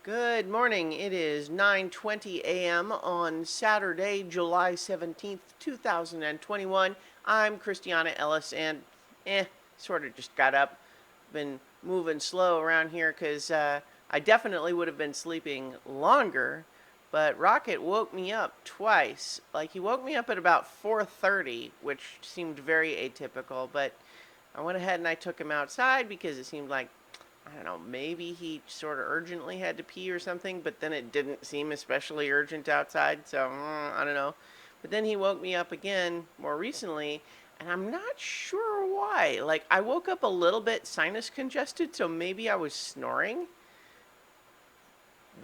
Good morning. It is 9:20 a.m. on Saturday, July 17th, 2021. I'm Christiana Ellis and sort of just got up. Been moving slow around here cuz I definitely would have been sleeping longer, but Rocket woke me up twice. Like he woke me up at about 4:30, which seemed very atypical, but I went ahead and I took him outside because it seemed like I don't know, maybe he sort of urgently had to pee or something, but then it didn't seem especially urgent outside, so I don't know. But then he woke me up again more recently, and I'm not sure why. Like, I woke up a little bit sinus congested, so maybe I was snoring,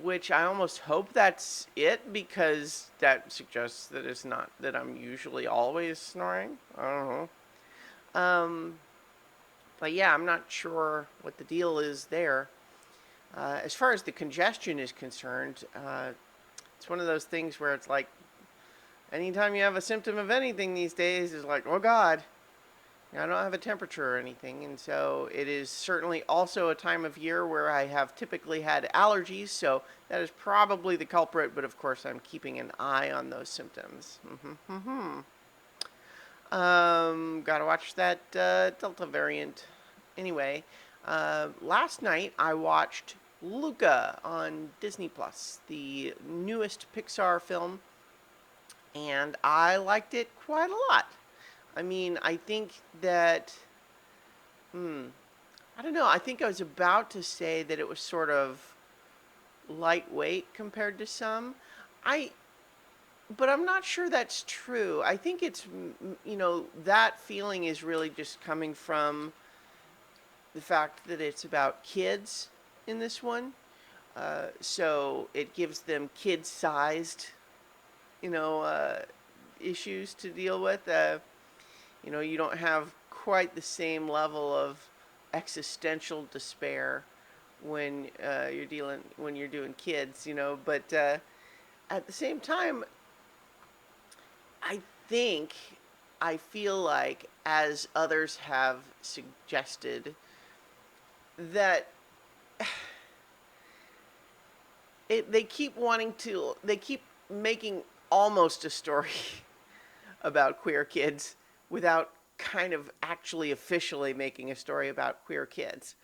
which I almost hope that's it because that suggests that it's not that I'm usually always snoring. I don't know. But yeah, I'm not sure what the deal is there. As far as the congestion is concerned, it's one of those things where it's like anytime you have a symptom of anything these days, it's like, oh God, I don't have a temperature or anything. And so it is certainly also a time of year where I have typically had allergies. So that is probably the culprit. But of course, I'm keeping an eye on those symptoms. Gotta watch that Delta variant. Anyway, last night I watched Luca on Disney Plus, the newest Pixar film, and I liked it quite a lot. I mean, I think that, I don't know, I think I was about to say that it was sort of lightweight compared to some. I, but I'm not sure that's true. I think it's, that feeling is really just coming from the fact that it's about kids in this one. So it gives them kid-sized, you know, uh, issues to deal with. You don't have quite the same level of existential despair when you're doing kids, But at the same time, I think I feel like, as others have suggested, that they keep making almost a story about queer kids without kind of actually officially making a story about queer kids,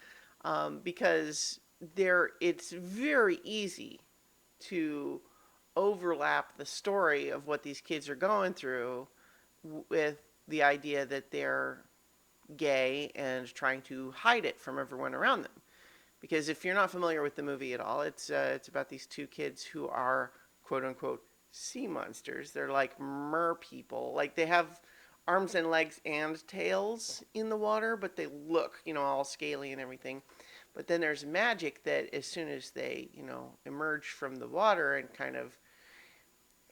because it's very easy to overlap the story of what these kids are going through with the idea that they're gay and trying to hide it from everyone around them. Because if you're not familiar with the movie at all, it's about these two kids who are quote unquote sea monsters. They're like mer people. Like they have arms and legs and tails in the water, but they look, all scaly and everything. But then there's magic that as soon as they, emerge from the water and kind of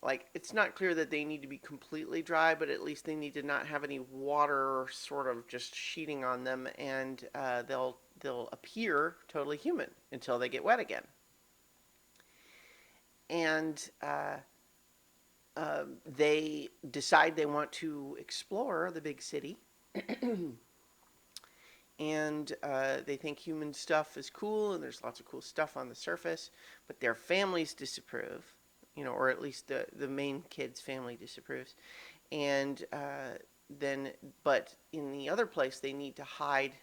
like it's not clear that they need to be completely dry, but at least they need to not have any water sort of just sheeting on them, and they'll appear totally human until they get wet again. And they decide they want to explore the big city, and they think human stuff is cool, and there's lots of cool stuff on the surface, but their families disapprove, or at least the main kid's family disapproves, and then, but in the other place, they need to hide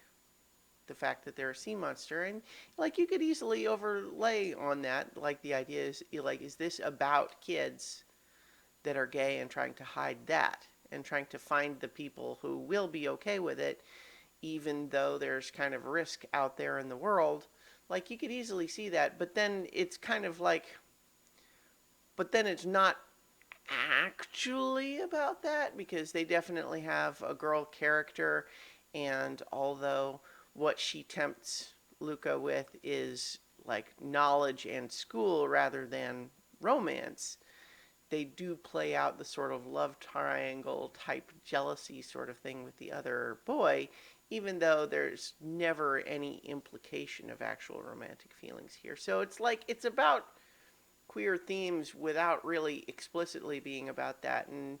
the fact that they're a sea monster, and like you could easily overlay on that, like the idea is, like, is this about kids that are gay and trying to hide that, and trying to find the people who will be okay with it, even though there's kind of risk out there in the world. Like you could easily see that, but then it's kind of like, but then it's not actually about that because they definitely have a girl character, and although what she tempts Luca with is like knowledge and school rather than romance, they do play out the sort of love triangle type jealousy sort of thing with the other boy, even though there's never any implication of actual romantic feelings here. So it's like it's about queer themes without really explicitly being about that, and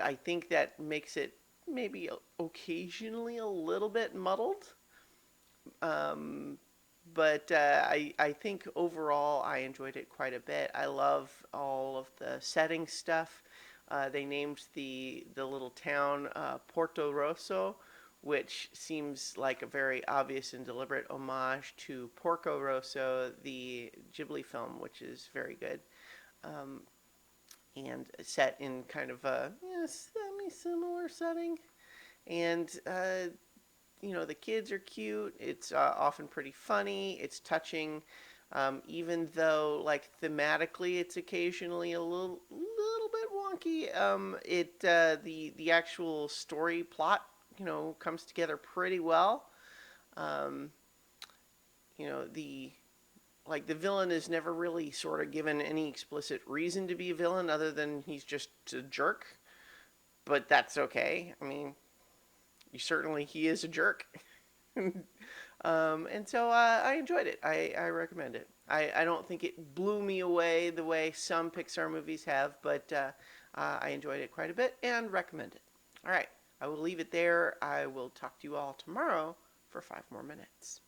I think that makes it maybe occasionally a little bit muddled. Um, but I think overall I enjoyed it quite a bit. I love all of the setting stuff. They named the little town Porto Rosso, which seems like a very obvious and deliberate homage to Porco Rosso, the Ghibli film, which is very good. Um, and set in kind of a semi-similar setting. And the kids are cute. It's often pretty funny. It's touching, even though like thematically it's occasionally a little bit wonky. The actual story plot comes together pretty well. Um, the the villain is never really sort of given any explicit reason to be a villain other than he's just a jerk. But that's okay. I mean, he is a jerk. And so I enjoyed it. I recommend it. I don't think it blew me away the way some Pixar movies have, but I enjoyed it quite a bit and recommend it. All right, I will leave it there. I will talk to you all tomorrow for 5 more minutes.